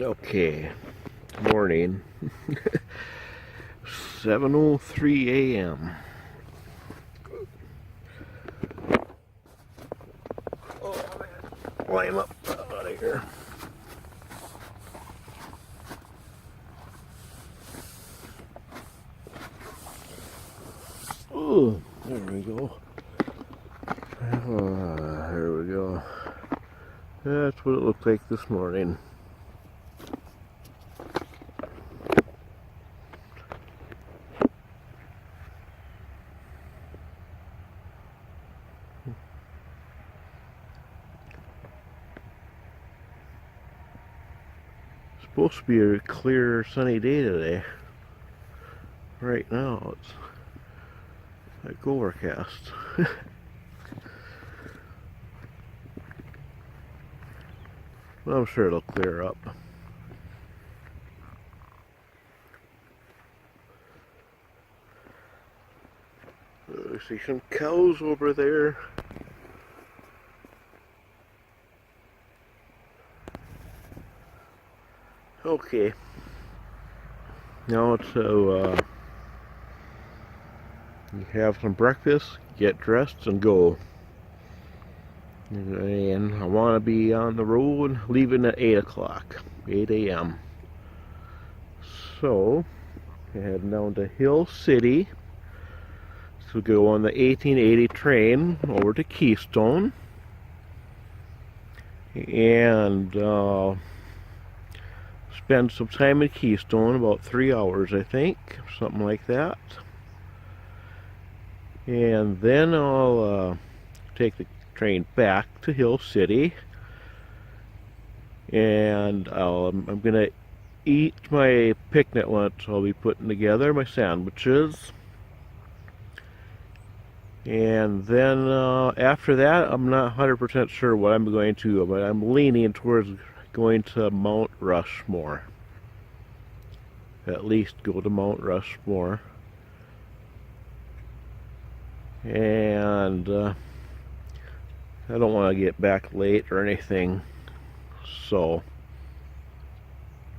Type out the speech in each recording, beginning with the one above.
Okay, morning. 7:03 a.m. Oh man, climb up out of here. Oh, there we go. There we go. That's what it looked like this morning. Supposed to be a clear sunny day today. Right now it's like overcast. Well, I'm sure it'll clear up. I see some cows over there. Okay. Now it's you have some breakfast, get dressed, and go. And I want to be on the road leaving at 8 o'clock, 8 a.m. So, heading down to Hill City to go on the 1880 train over to Keystone. And spend some time in Keystone, about 3 hours I think, something like that. And then I'll take the train back to Hill City, and I'm gonna eat my picnic lunch I'll be putting together, my sandwiches. And then after that, I'm not 100% sure what I'm going to, but I'm leaning towards going to Mount Rushmore. At least go to Mount Rushmore. And I don't want to get back late or anything. So,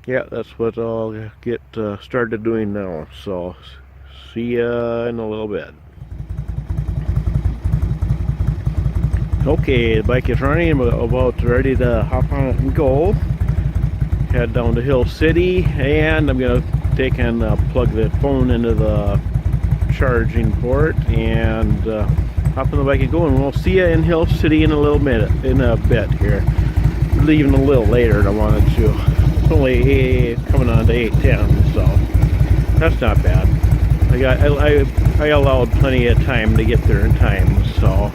yeah, that's what I'll get started doing now. So, see ya in a little bit. Okay, the bike is running. I'm about ready to hop on it and go. Head down to Hill City, and I'm going to take and plug the phone into the charging port and hop on the bike and go. And we'll see you in Hill City in a bit here. Leaving a little later than I wanted to. It's only coming on to 8:10, so that's not bad. I allowed plenty of time to get there in time, so.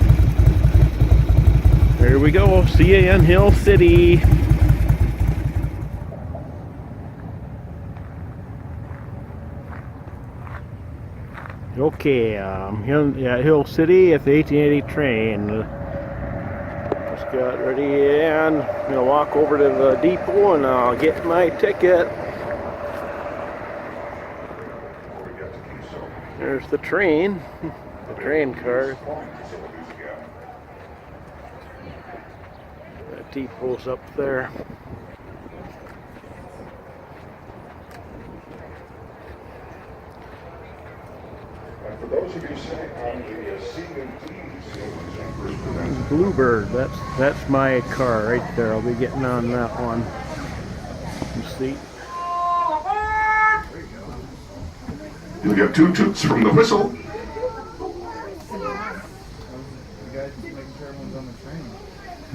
There we go. See you in Hill City. Okay, I'm here at Hill City at the 1880 train. Just got ready and I'm gonna walk over to the depot and I'll get my ticket. There's the train, the train car. That depot's up there. For those of you sitting on the C&T's, Bluebird, that's my car right there. I'll be getting on that one. You see? You'll get 2 toots from the whistle. You guys just making sure everyone's on the train.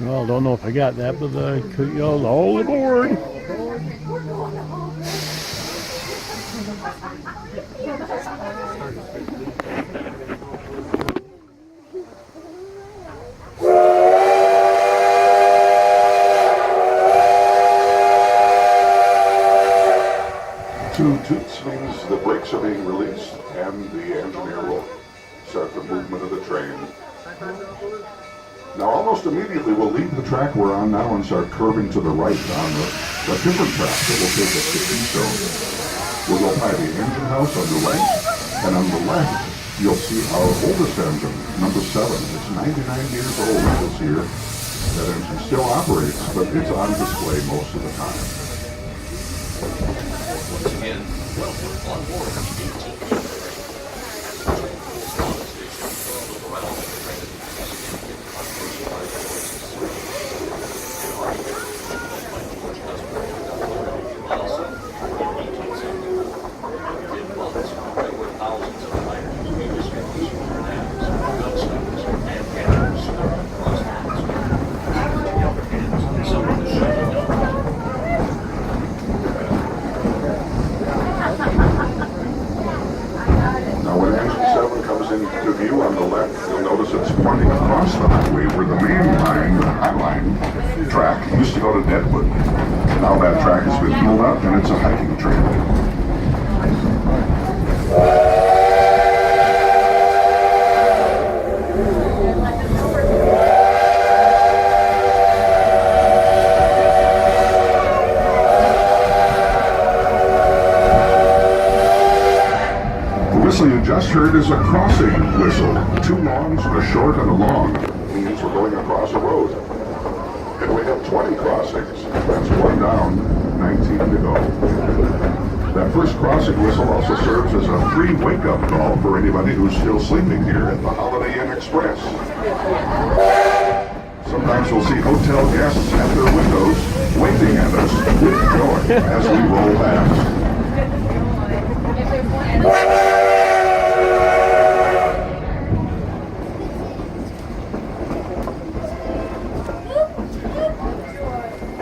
Well, don't know if I got that, but I could yell all aboard. Two toots means the brakes are being released and the engineer will start the movement of the train. Now almost immediately we'll leave the track we're on now and start curving to the right on a different track that will take us to Keystone. We'll go by the engine house on the right, and on the left you'll see our oldest engine, number 7. It's 99 years old this year. That engine still operates, but it's on display most of the time. again, welcome on board the 1880's train. Look around the train and you can see it undiversified choices. By George Husband, miles south in 1870. Within months, there were thousands of miners, newspapers, fanatics, gunslingers, and gamblers swarming across the country. On the other hand, some of the shutting down. Now, when engine 7 comes into view on the left, you'll notice it's pointing across the highway where the main line, the High Line track, used to go to Deadwood. Now that track has been pulled out and it's a hiking trail. The whistle you just heard is a crossing whistle. 2 longs, a short, and a long. It means we're going across a road. And we have 20 crossings. That's 1 down, 19 to go. That first crossing whistle also serves as a free wake-up call for anybody who's still sleeping here at the Holiday Inn Express. Sometimes we'll see hotel guests at their windows waving at us with joy as we roll past.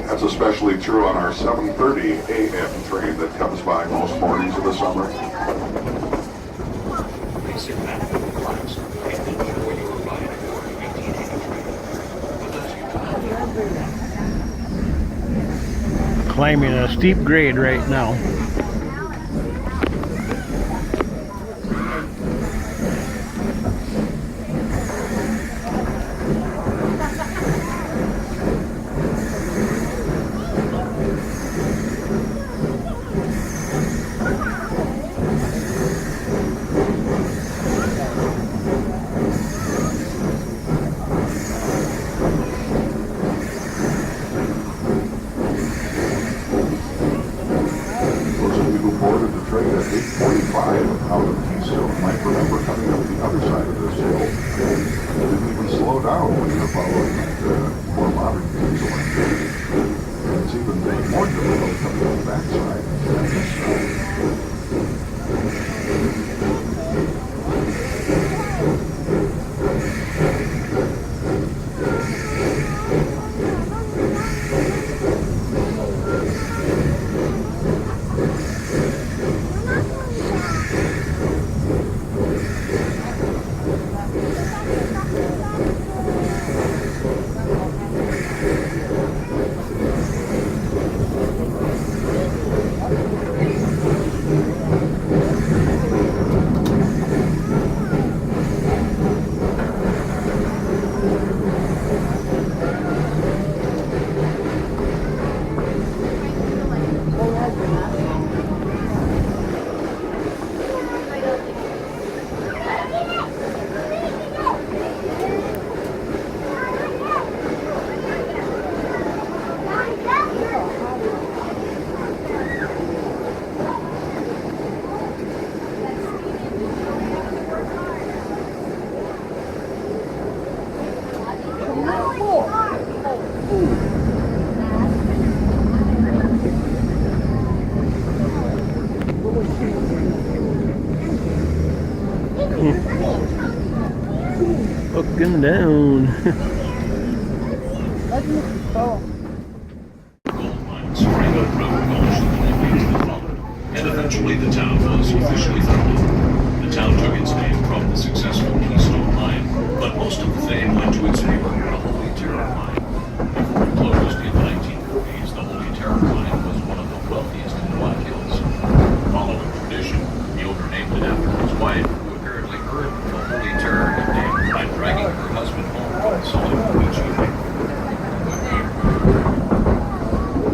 That's especially true on our 7:30 a.m. train that comes by most mornings of the summer. Please sit back, relax, and enjoy your ride aboard the 1880 train. With us, you Climbing a steep grade right now. Those of you who boarded the train at 8:45 out of Keystone might remember coming up the other side of this hill. It didn't even slow down when you're following the more modern diesel engine. It's even made more difficult coming on the backside. Looking down. sprang up revolution and eventually the town was officially founded. The town took its name from the successful Keystone line, but most of the fame went to its neighbor, the Holy Terror line. Before it closed in the 1940s, the Holy Terror line was one of the wealthiest in the Black Hills. Following tradition, the owner named it after his wife, who apparently earned the Holy Terror nickname by dragging her husband home from solid each evening.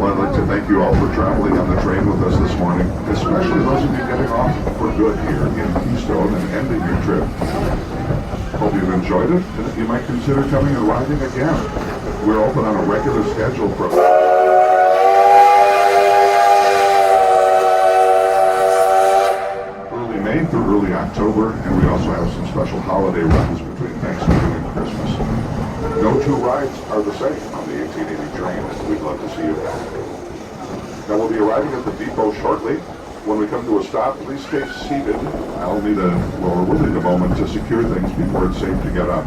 Well, I'd like to thank you all for traveling on the train with us this morning, especially those of you getting off for good here in Keystone and ending your trip. Hope you've enjoyed it, and if you might consider coming and riding again. We're open on a regular schedule for... May through early October, and we also have some special holiday runs between Thanksgiving and Christmas. No two rides are the same on the 1880 train, and we'd love to see you back. Now we'll be arriving at the depot shortly. When we come to a stop, please stay seated. We'll need a moment to secure things before it's safe to get up.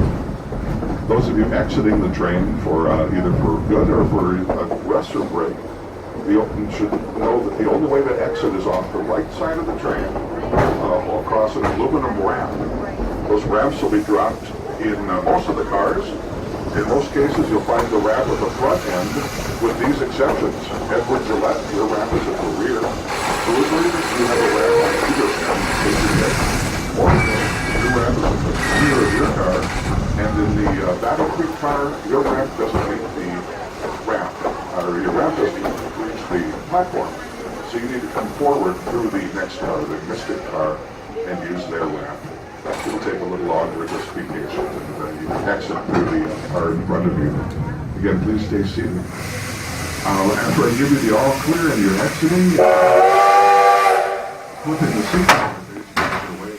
Those of you exiting the train for either for good or for a restroom break, you should know that the only way to exit is off the right side of the train, across an aluminum ramp. Those ramps will be dropped in most of the cars. In most cases, you'll find the ramp at the front end, with these exceptions. Edward Gillette, your ramp is at the rear. Delivery, you have a ramp on either end, or your ramp is at the rear of your car. And in the Battle Creek car, your ramp doesn't meet the ramp, or your ramp doesn't reach the platform. So you need to come forward through the next car, the Mystic car, and use their ramp. It'll take a little longer, just be patient, and you can exit through the car in front of you. Again, please stay seated. After I give you the all clear and you're exiting, flipping the seat away.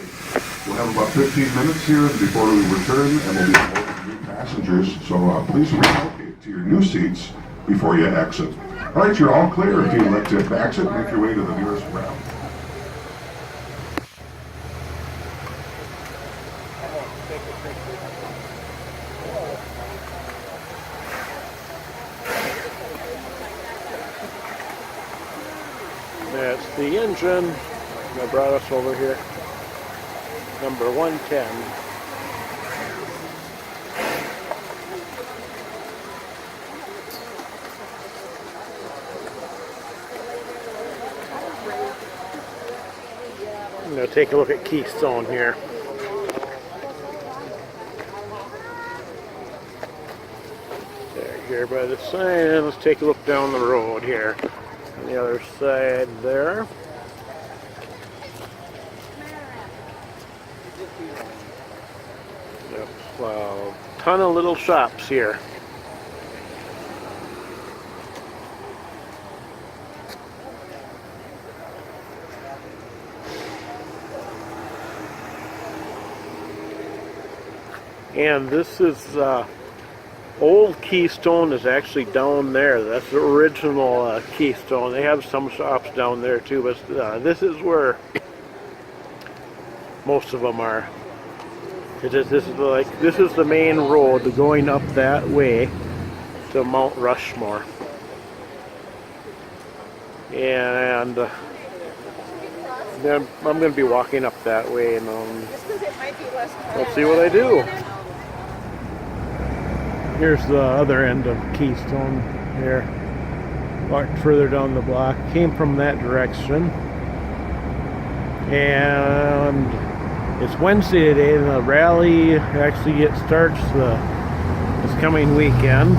We'll have about 15 minutes here before we return, and we'll be welcoming new passengers, so please relocate to your new seats before you exit. All right, you're all clear. If you'd like to exit, make your way to the nearest ramp. That's the engine that brought us over here. Number 110. I'm going to take a look at Keystone here. There, here by the sign. Let's take a look down the road here. On the other side there. Yep, wow, ton of little shops here. And this is old Keystone is actually down there. That's the original Keystone. They have some shops down there too, but this is where most of them are. This is the main road going up that way to Mount Rushmore. And then I'm going to be walking up that way, and let's see what I do. Here's the other end of Keystone here. Walked further down the block. Came from that direction. And it's Wednesday today, and the rally actually starts this coming weekend.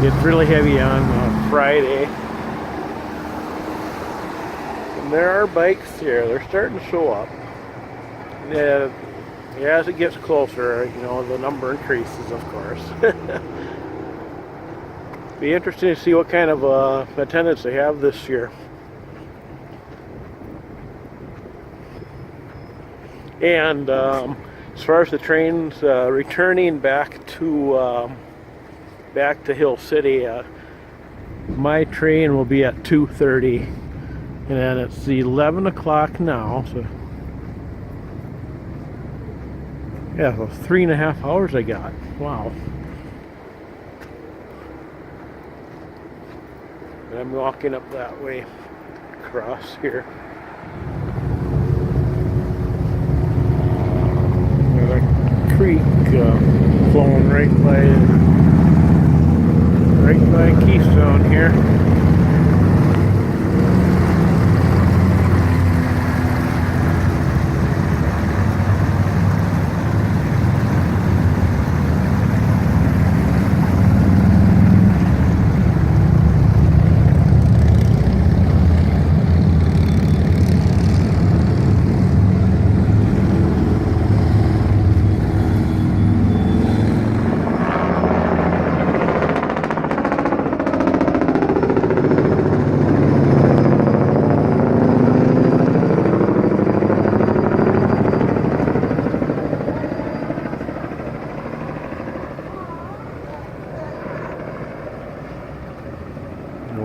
It's really heavy on Friday. And there are bikes here. They're starting to show up. As it gets closer, you know, the number increases, of course. Be interesting to see what kind of attendance they have this year. And as far as the trains returning back to Hill City, my train will be at 2:30, and it's 11 o'clock now. So yeah, so 3.5 hours I got. Wow. And I'm walking up that way, across here. There's a creek flowing right by Keystone here.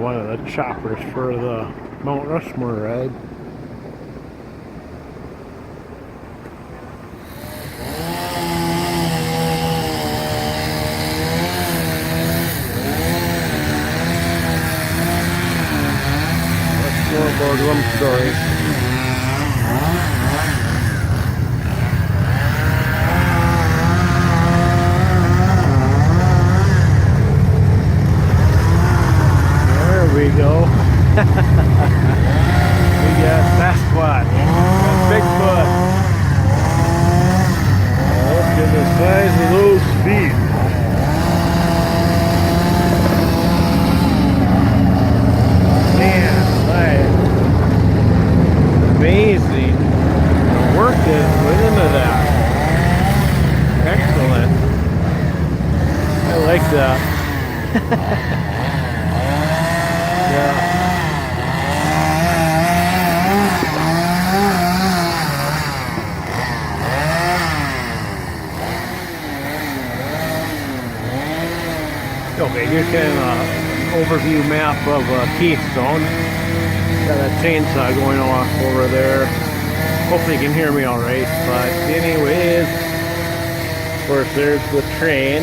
one of the choppers for the Mount Rushmore ride. That's more Borglum story. We go. We got Sasquatch. Got Bigfoot. Look at the size of those feet. Man, amazing. The work is put into that. Excellent. I like that. Yeah. Okay, here's kind of an overview map of Keystone. Got a chainsaw going off over there. Hopefully you can hear me alright. But anyways, of course there's the train.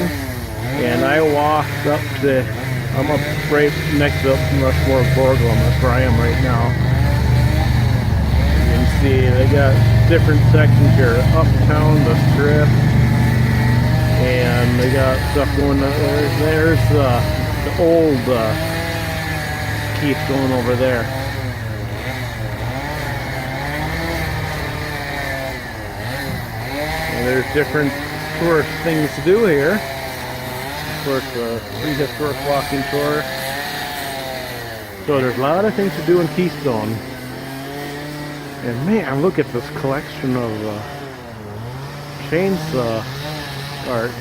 And I walked up to, I'm up right next to Rushmore Borglum. That's where I am right now. You can see they got different sections here. Uptown, the Strip. And they got stuff going on. There's the old Keystone over there. And there's different tourist things to do here. Of course, prehistoric walking tour. So there's a lot of things to do in Keystone. And man, look at this collection of chainsaw art.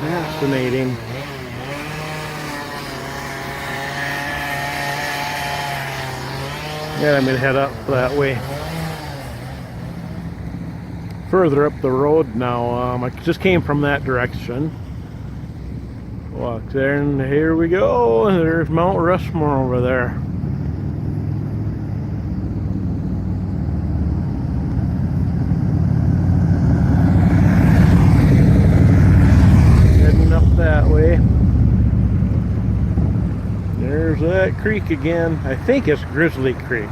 Fascinating. Yeah, I'm gonna head up that way. Further up the road now. I just came from that direction. Walk there, and here we go. There's Mount Rushmore over there. Heading up that way. There's that creek again. I think it's Grizzly Creek.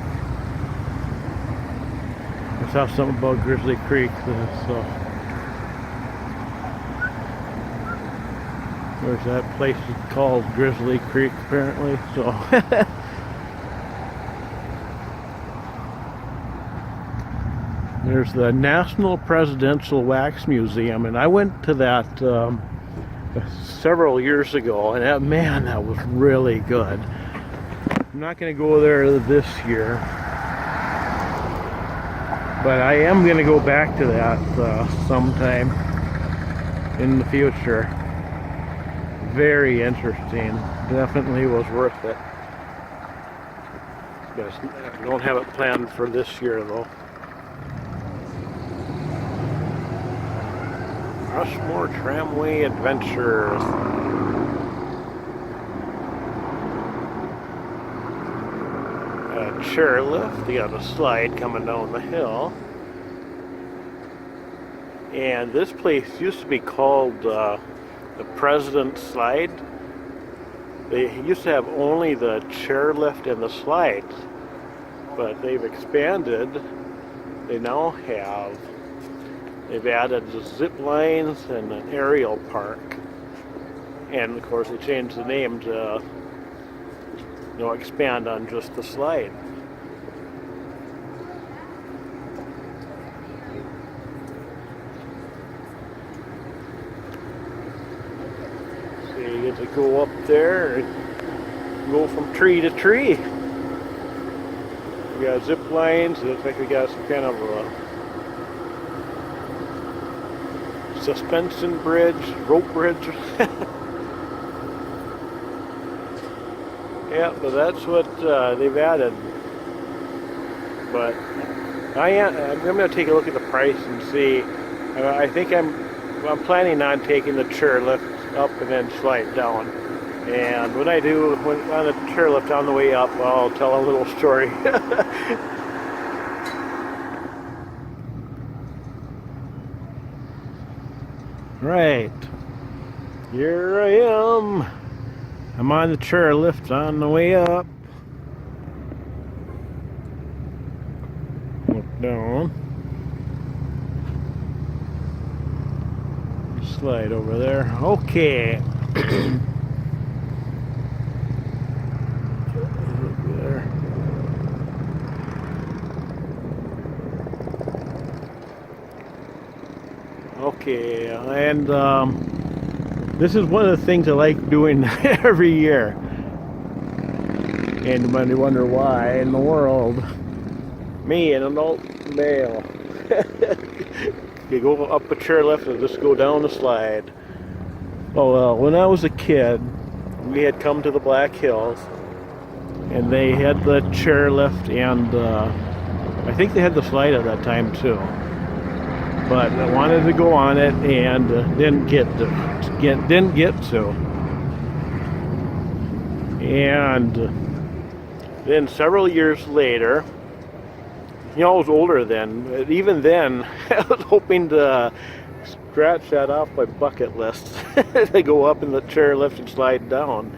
I saw something about Grizzly Creek. So. There's that place called Grizzly Creek, apparently. So, there's the National Presidential Wax Museum, and I went to that several years ago, and man, that was really good. I'm not going to go there this year, but I am going to go back to that sometime in the future. Very interesting. Definitely was worth it. But I don't have it planned for this year though. Rushmore Tramway Adventures. Chairlift. They got a slide coming down the hill. And this place used to be called the President's Slide. They used to have only the chairlift and the slides, but they've expanded. They now have, they've added the zip lines and an aerial park, and of course they changed the name to, expand on just the slide. You get to go up there and go from tree to tree. We got zip lines. It looks like we got some kind of a suspension bridge, rope bridge. Yeah, but that's what they've added. But I'm going to take a look at the price and see. I think I'm planning on taking the chairlift up and then slide down. And when I do, when on the chairlift on the way up, I'll tell a little story. Right, here I am. I'm on the chairlift on the way up. Look down. Slide over there. Okay. There. Okay, and this is one of the things I like doing every year. And when you wonder why in the world, me, an adult male, you go up a chairlift and just go down the slide. Oh well, when I was a kid, we had come to the Black Hills, and they had the chairlift, and I think they had the slide at that time too. But I wanted to go on it and didn't get to. And then several years later, you know, I was older then. But even then, I was hoping to scratch that off my bucket list. To go up in the chairlift and slide down.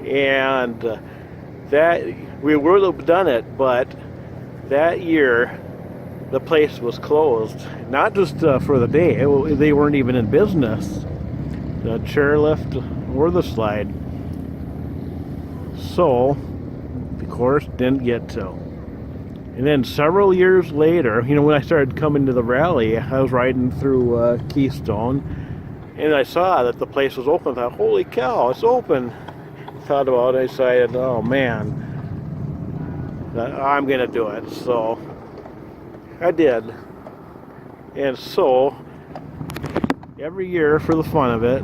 And that we would have done it, but that year the place was closed. Not just for the day. They weren't even in business. The chairlift or the slide. So, of course, didn't get to. And then several years later, you know, when I started coming to the rally, I was riding through Keystone, and I saw that the place was open. I thought, holy cow, it's open. Thought about it, I decided, oh man, I'm gonna do it. So I did. And so every year, for the fun of it,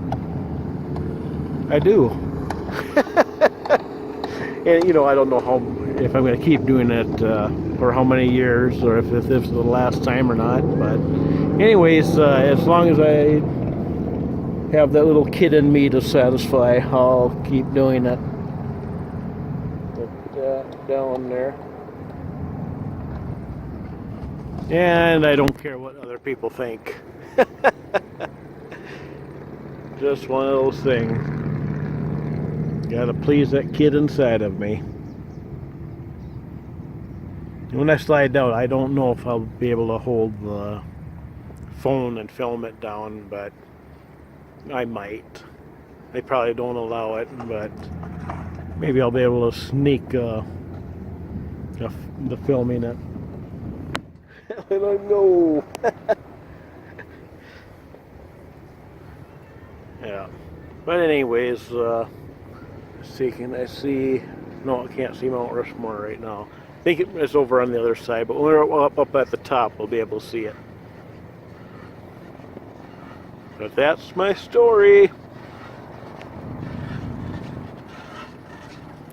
I do. And you know, I don't know if I'm going to keep doing it for how many years, or if this is the last time or not. But anyways, as long as I have that little kid in me to satisfy, I'll keep doing it. Put that down there. And I don't care what other people think. Just one of those things. Gotta please that kid inside of me. When I slide down, I don't know if I'll be able to hold the phone and film it down, but I might. They probably don't allow it, but maybe I'll be able to sneak the filming it. I don't know. Yeah. But anyways, can I see? No, I can't see Mount Rushmore right now. I think it's over on the other side, but when we're up at the top, we'll be able to see it. But that's my story.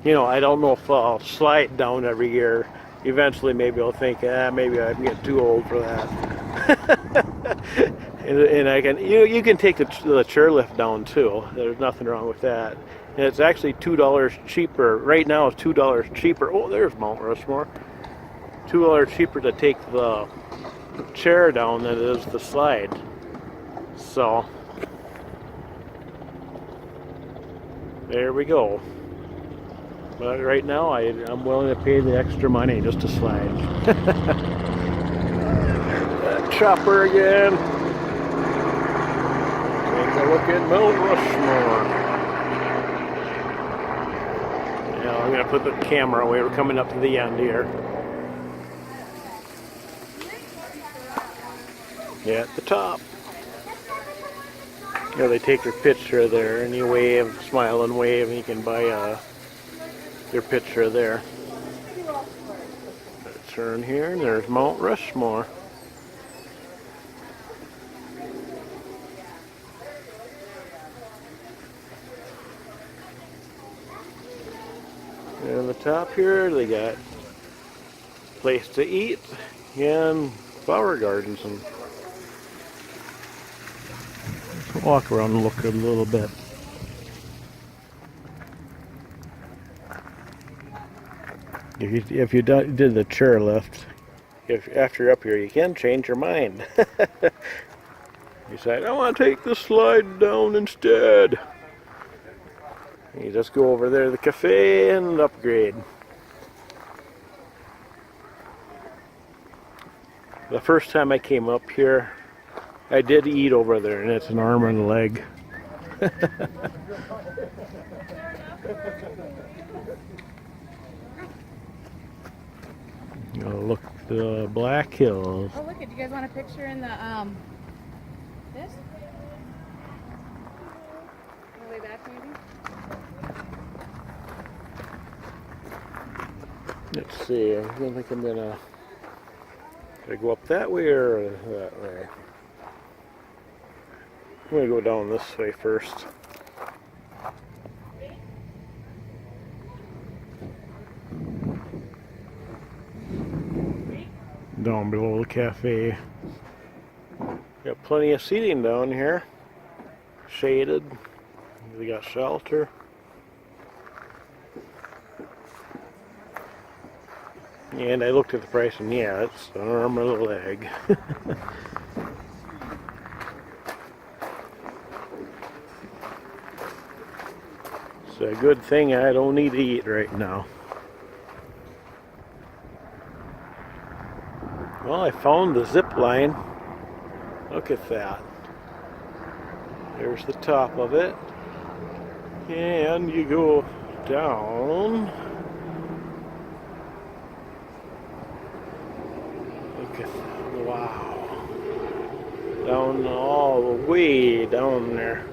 You know, I don't know if I'll slide down every year. Eventually, maybe I'll think, maybe I'm getting too old for that. and I can, you can take the chairlift down too. There's nothing wrong with that. And it's actually $2 cheaper. Right now it's $2 cheaper. Oh, there's Mount Rushmore. $2 cheaper to take the chair down than it is the slide. So, there we go. But right now I'm willing to pay the extra money just to slide. That chopper again. Take a look at Mount Rushmore. I'm going to put the camera away. We're coming up to the end here. Yeah, at the top. Yeah, they take your picture there, and you wave, smile and wave, and you can buy your picture there. Let's turn here, and there's Mount Rushmore. And on the top here, they got place to eat and flower gardens. And let's walk around and look a little bit. If you did the chairlift, if after you're up here, you can change your mind. You say, I want to take the slide down instead. You just go over there to the cafe and upgrade. The first time I came up here, I did eat over there, and it's an arm and a leg. Look, the Black Hills. Oh, look it. Do you guys want a picture in the, this? On the way back, maybe? Let's see, I don't think I'm gonna go up that way or that way. I'm gonna go down this way first. Down below the cafe. Got plenty of seating down here. Shaded. We got shelter. And I looked at the price and yeah, it's an arm and a leg. It's a good thing I don't need to eat right now. Well, I found the zip line. Look at that. There's the top of it. And you go down. Look at that. Wow. Down all the way down there.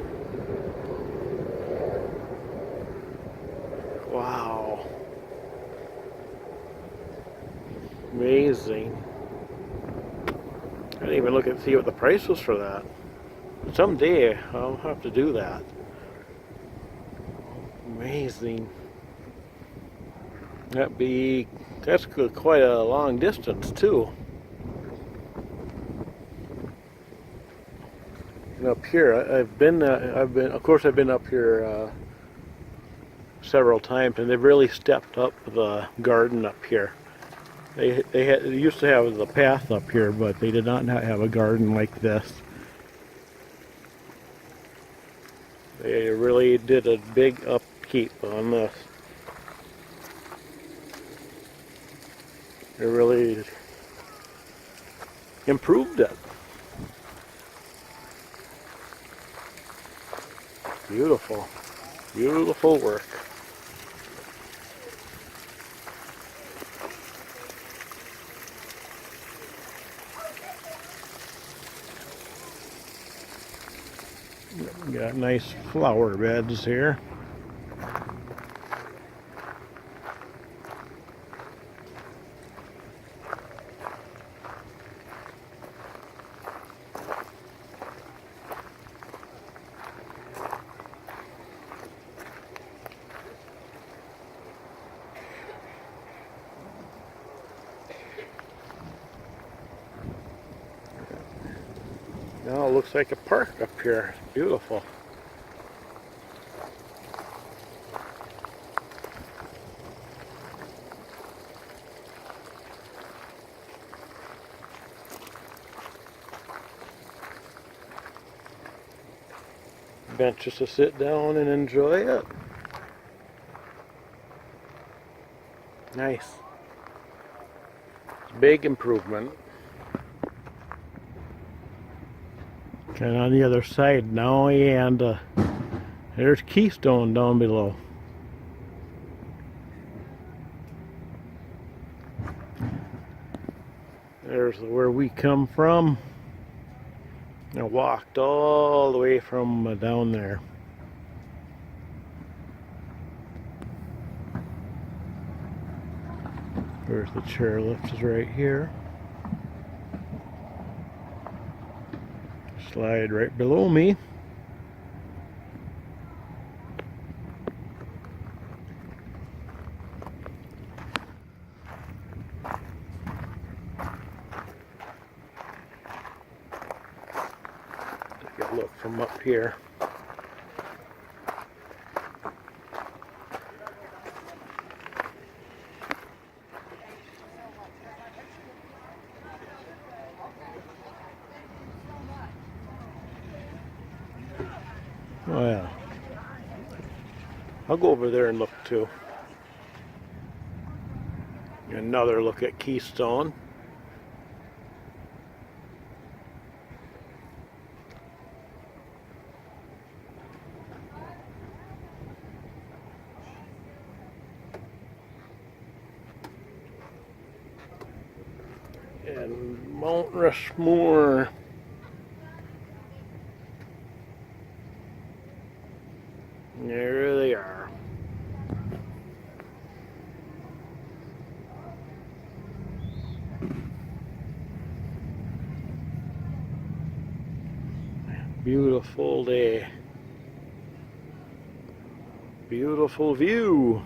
Wow. Amazing. I didn't even look and see what the price was for that. Someday I'll have to do that. Amazing. That's quite a long distance too. And up here, I've been up here several times, and they've really stepped up the garden up here. They used to have the path up here, but they did not have a garden like this. They really did a big upkeep on this. They really improved it. Beautiful, beautiful work. Got nice flower beds here. Now it looks like a park up here. It's beautiful. Benches to sit down and enjoy it. Nice. Big improvement. And on the other side now, and there's Keystone down below. There's where we come from. I walked all the way from down there. There's the chairlift is right here. Slide right below me. Take a look from up here. I'll go over there and look too. Another look at Keystone. And Mount Rushmore. There they are. Beautiful day. Beautiful view.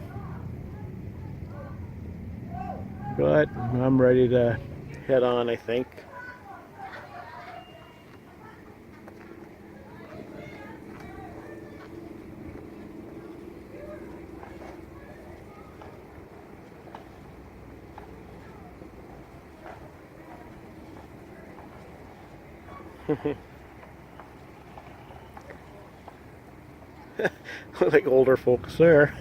But I'm ready to head on, I think. Like older folks there.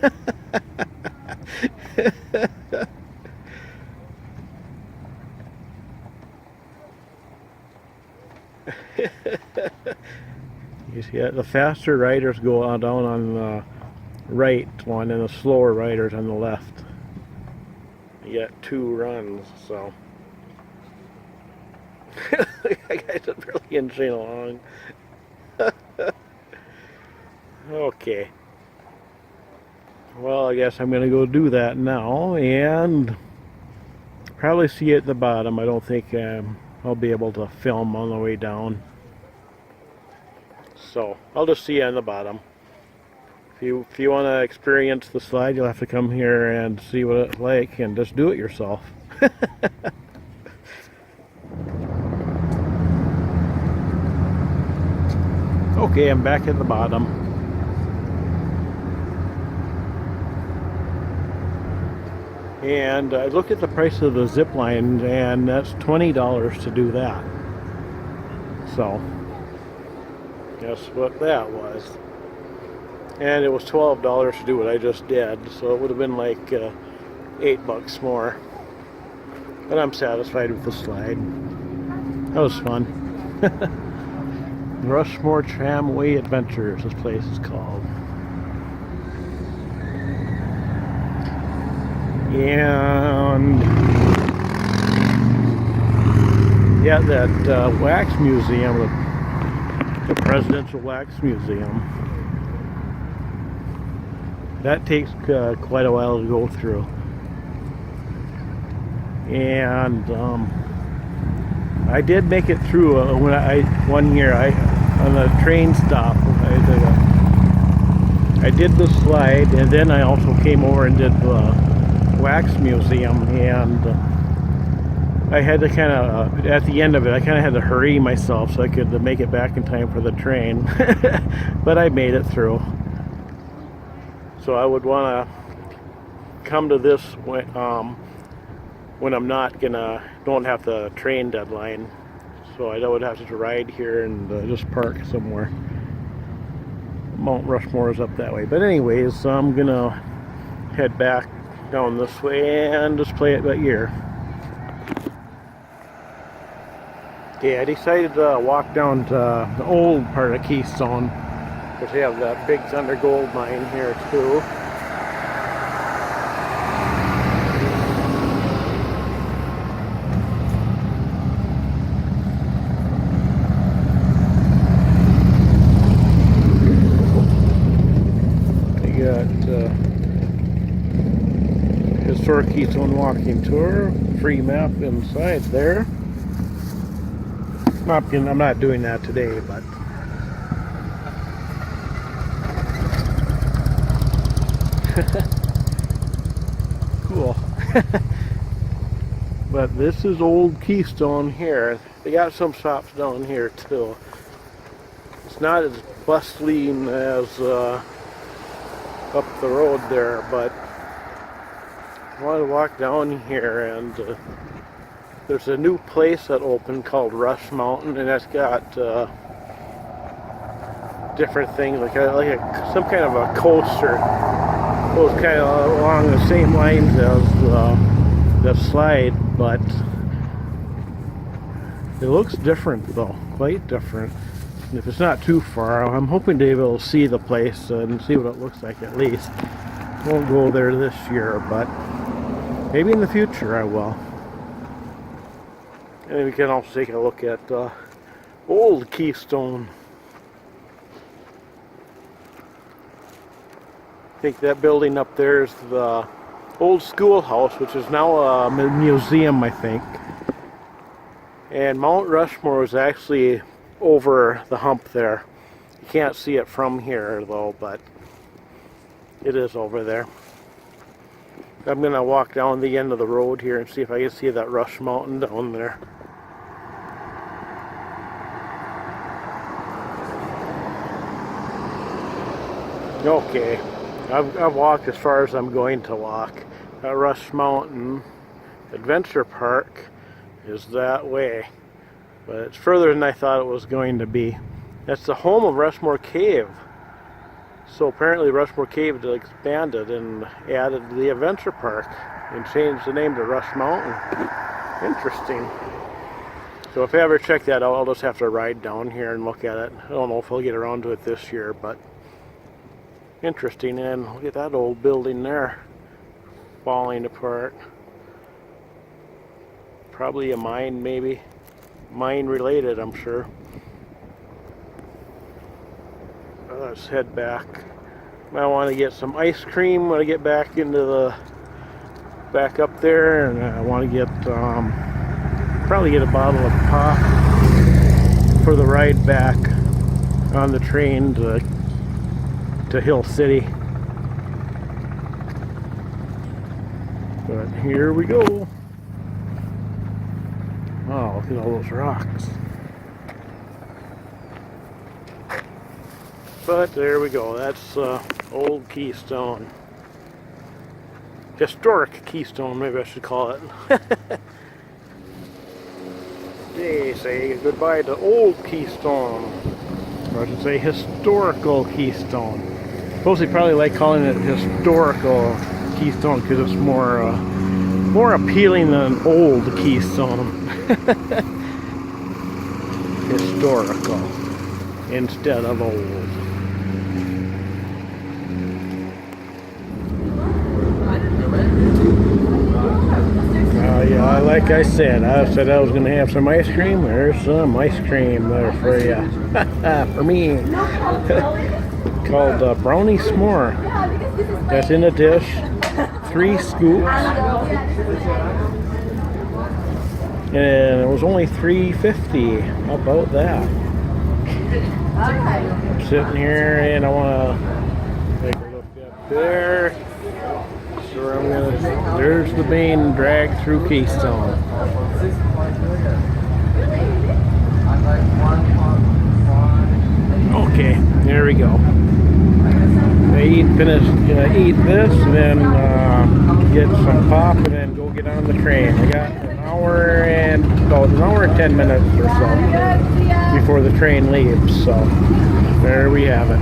You see, the faster riders go on down on the right one, and the slower riders on the left. You got two runs, so that guy's really inching along. Okay. Well, I guess I'm gonna go do that now, and probably see you at the bottom. I don't think I'll be able to film on the way down. So I'll just see you on the bottom. If you want to experience the slide, you'll have to come here and see what it's like and just do it yourself. Okay, I'm back at the bottom. And I looked at the price of the zip line, and that's $20 to do that. So guess what that was. And it was $12 to do what I just did, so it would have been like $8 more. But I'm satisfied with the slide. That was fun. Rushmore Tramway Adventures, this place is called. And yeah, that wax museum, the Presidential Wax Museum, that takes quite a while to go through. And I did make it through when one year on a train stop. I did the slide, and then I also came over and did the wax museum, and I had to kind of at the end of it I kind of had to hurry myself so I could make it back in time for the train. But I made it through. So I would want to come to this when I'm not don't have the train deadline, so I would have to ride here and just park somewhere. Mount Rushmore is up that way, but anyways, so I'm gonna head back down this way and just play it by ear. Okay, I decided to walk down to the old part of Keystone, because they have that big Thunder Gold mine here too. Historic Keystone walking tour, free map inside there. I'm not doing that today, but cool. But this is old Keystone here. They got some shops down here too. It's not as bustling as up the road there, but I want to walk down here, and there's a new place that opened called Rush Mountain, and that's got different things, like some kind of a coaster goes kind of along the same lines as the slide, but it looks different though, quite different. And if it's not too far, I'm hoping to be able to see the place and see what it looks like at least. Won't go there this year, but maybe in the future I will. And we can also take a look at old Keystone. I think that building up there is the old schoolhouse, which is now a museum, I think. And Mount Rushmore is actually over the hump there. You can't see it from here though, but it is over there. I'm gonna walk down the end of the road here and see if I can see that Rush Mountain down there. Okay, I've walked as far as I'm going to walk. Rush Mountain Adventure Park is that way, but it's further than I thought it was going to be. That's the home of Rushmore Cave. So apparently Rushmore Cave expanded and added the Adventure Park and changed the name to Rush Mountain. Interesting. So if I ever check that out, I'll just have to ride down here and look at it. I don't know if I'll get around to it this year, but interesting. And look at that old building there, falling apart. Probably a mine, maybe. Mine related, I'm sure. Let's head back. I want to get some ice cream when I get back into the back up there, and I want to get probably get a bottle of pop for the ride back on the train to Hill City. But here we go. Oh, look at all those rocks. But there we go. That's old Keystone. Historic Keystone, maybe I should call it. They say goodbye to old Keystone. Or I should say historical Keystone. I suppose they probably like calling it historical Keystone because it's more appealing than old Keystone. Historical instead of old. Yeah, like I said I was going to have some ice cream. There's some ice cream there for you. For me. Called Brownie S'more. That's in a dish. 3 scoops. And it was only $3.50. How about that? I'm sitting here and I want to take a look up there. So I'm gonna, there's the main drag through Keystone. Okay, there we go. Gonna eat this and then get some pop and then go get on the train. I got an hour and 10 minutes or so before the train leaves. So there we have it.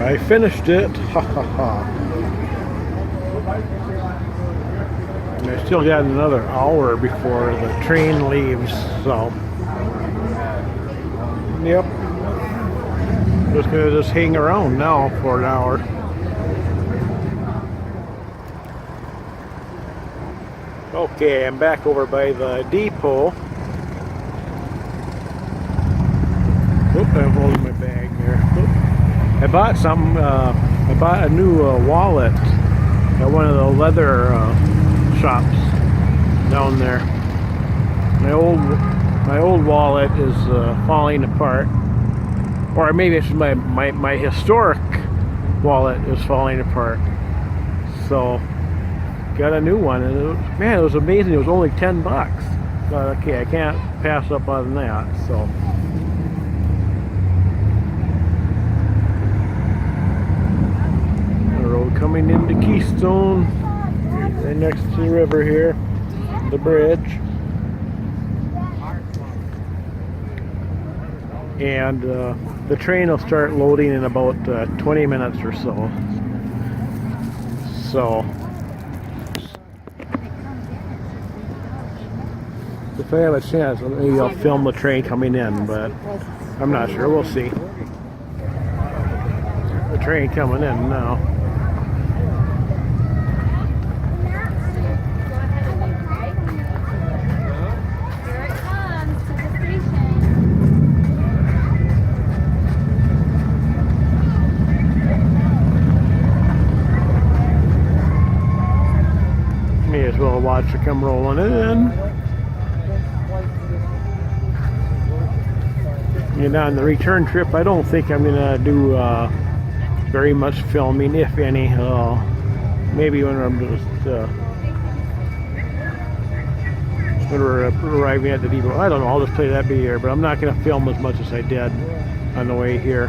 I finished it. Ha ha ha. And I still got another hour before the train leaves, so yep. Just gonna hang around now for an hour. Okay, I'm back over by the depot. Oop, I'm holding my bag there. Oop. I bought something. I bought a new wallet at one of the leather shops down there. My old wallet is falling apart, or maybe it's my historic wallet is falling apart. So got a new one, and it was amazing. It was only $10. But okay, I can't pass up on that. So. Coming into Keystone, right next to the river here, the bridge. and the train will start loading in about 20 minutes or so. So if I have a chance, maybe I'll film the train coming in, but I'm not sure. We'll see. The train coming in now. Here it comes to the station. May as well watch it come rolling in. And on the return trip, I don't think I'm gonna do very much filming, if any. Maybe when I'm just when we're arriving at the depot. I don't know. I'll just play that by ear, but I'm not gonna film as much as I did on the way here.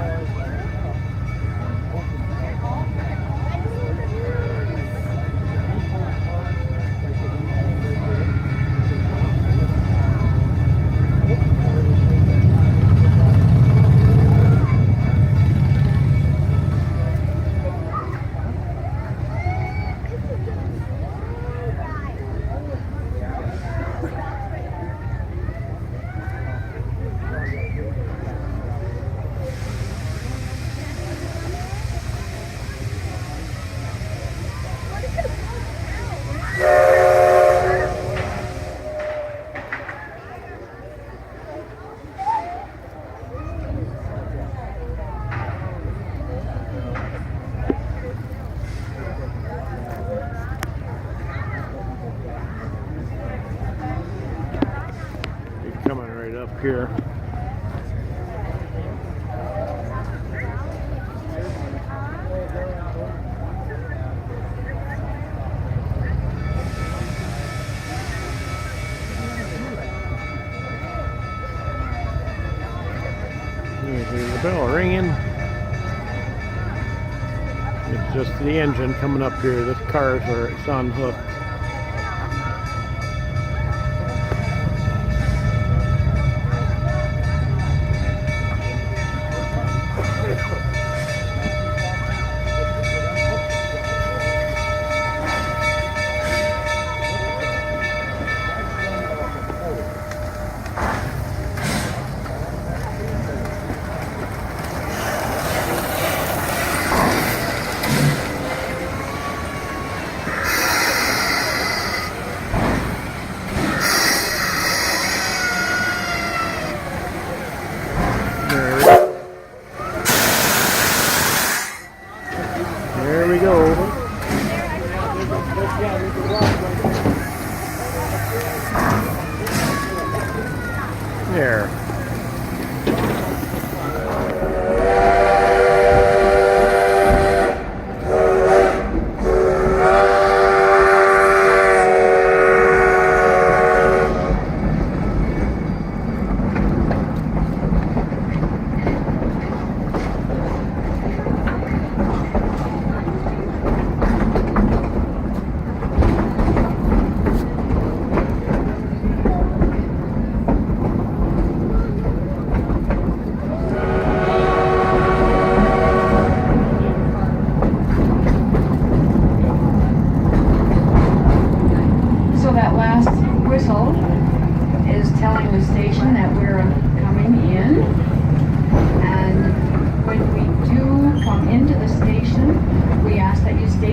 Coming right up here. Here's the bell ringing. It's just the engine coming up here. This car's are it's unhooked. There we go. There.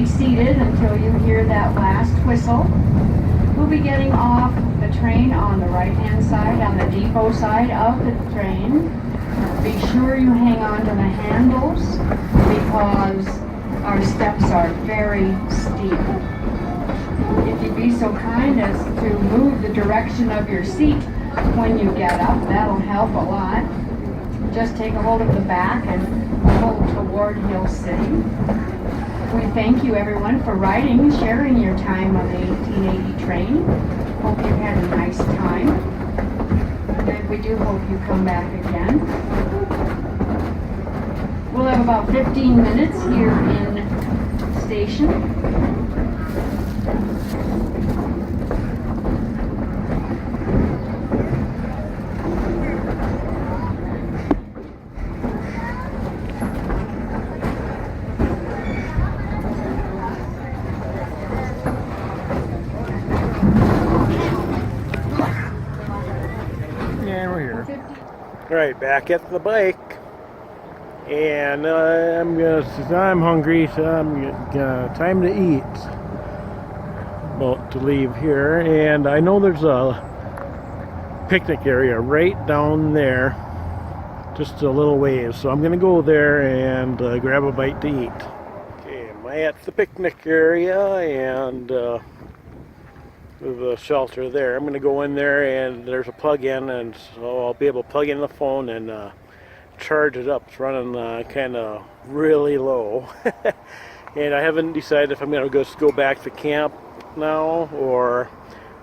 Seated until you hear that last whistle. We'll be getting off the train on the right hand side, on the depot side of the train. Be sure you hang on to the handles because our steps are very steep. If you'd be so kind as to move the direction of your seat when you get up, that'll help a lot. Just take a hold of the back and pull toward Hill City. We thank you everyone for riding, sharing your time on the 1880 train. Hope you had a nice time. And we do hope you come back again. We'll have about 15 minutes here in the station. Right, back at the bike, and I'm hungry, so I'm time to eat. About to leave here, and I know there's a picnic area right down there, just a little ways. So I'm gonna go there and grab a bite to eat. Okay, I'm at the picnic area, and the shelter there. I'm going to go in there, and there's a plug-in, and so I'll be able to plug in the phone and charge it up. It's running kind of really low. And I haven't decided if I'm going to just go back to camp now or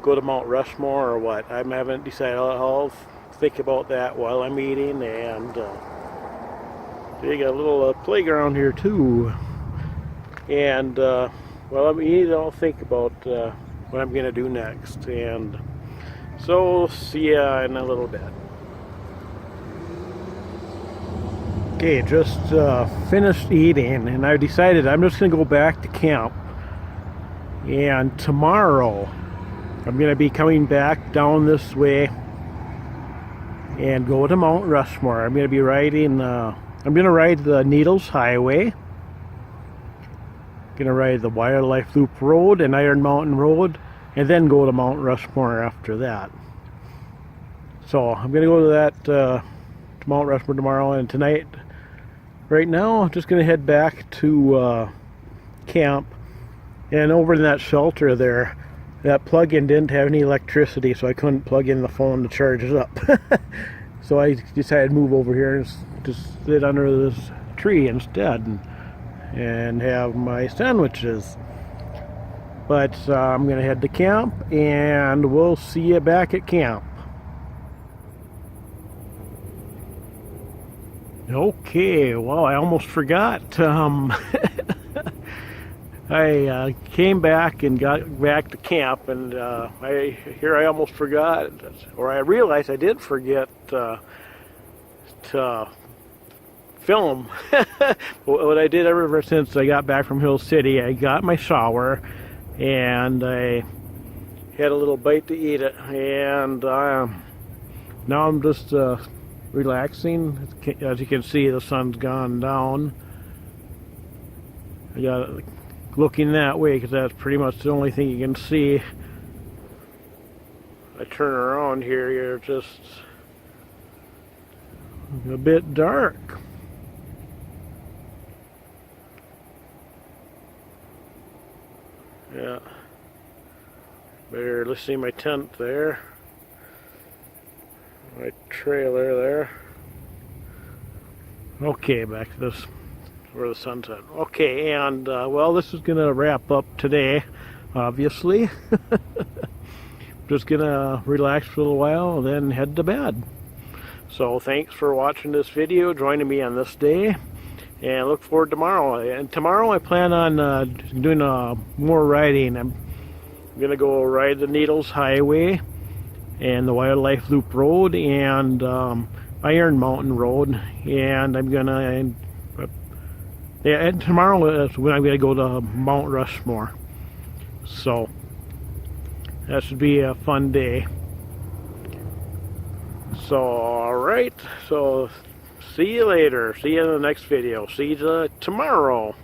go to Mount Rushmore or what. I haven't decided. I'll think about that while I'm eating. And they got a little playground here too. And while I'm eating, I'll think about what I'm gonna do next, and so see ya in a little bit. Okay, just finished eating, and I decided I'm just gonna go back to camp, and tomorrow I'm gonna be coming back down this way and go to Mount Rushmore. I'm gonna be riding I'm gonna ride the Needles Highway, gonna ride the Wildlife Loop Road and Iron Mountain Road, and then go to Mount Rushmore after that. So I'm gonna go to that to Mount Rushmore tomorrow, and tonight, right now, I'm just gonna head back to camp. And over in that shelter there, that plug-in didn't have any electricity, so I couldn't plug in the phone to charge it up. So I decided to move over here and just sit under this tree instead and have my sandwiches. But I'm gonna head to camp, and we'll see you back at camp. Okay, well, I almost forgot. I came back and got back to camp, and I almost forgot, or I realized I did forget to film. What I did ever since I got back from Hill City, I got my shower and I had a little bite to eat it, and now I'm just relaxing. As you can see, the sun's gone down. I got it looking that way because that's pretty much the only thing you can see. I turn around here, you're just a bit dark. Yeah. Let's see my tent there. My trailer there. Okay, back to this where the sun's at. Okay, and well, this is gonna wrap up today, obviously. Just gonna relax for a little while and then head to bed. So thanks for watching this video, joining me on this day, and look forward to tomorrow. And tomorrow I plan on doing more riding. I'm gonna go ride the Needles Highway and the Wildlife Loop Road and Iron Mountain Road, and I'm gonna and tomorrow is when I'm gonna go to Mount Rushmore. So that should be a fun day. So alright, so see you later. See you in the next video. See you tomorrow.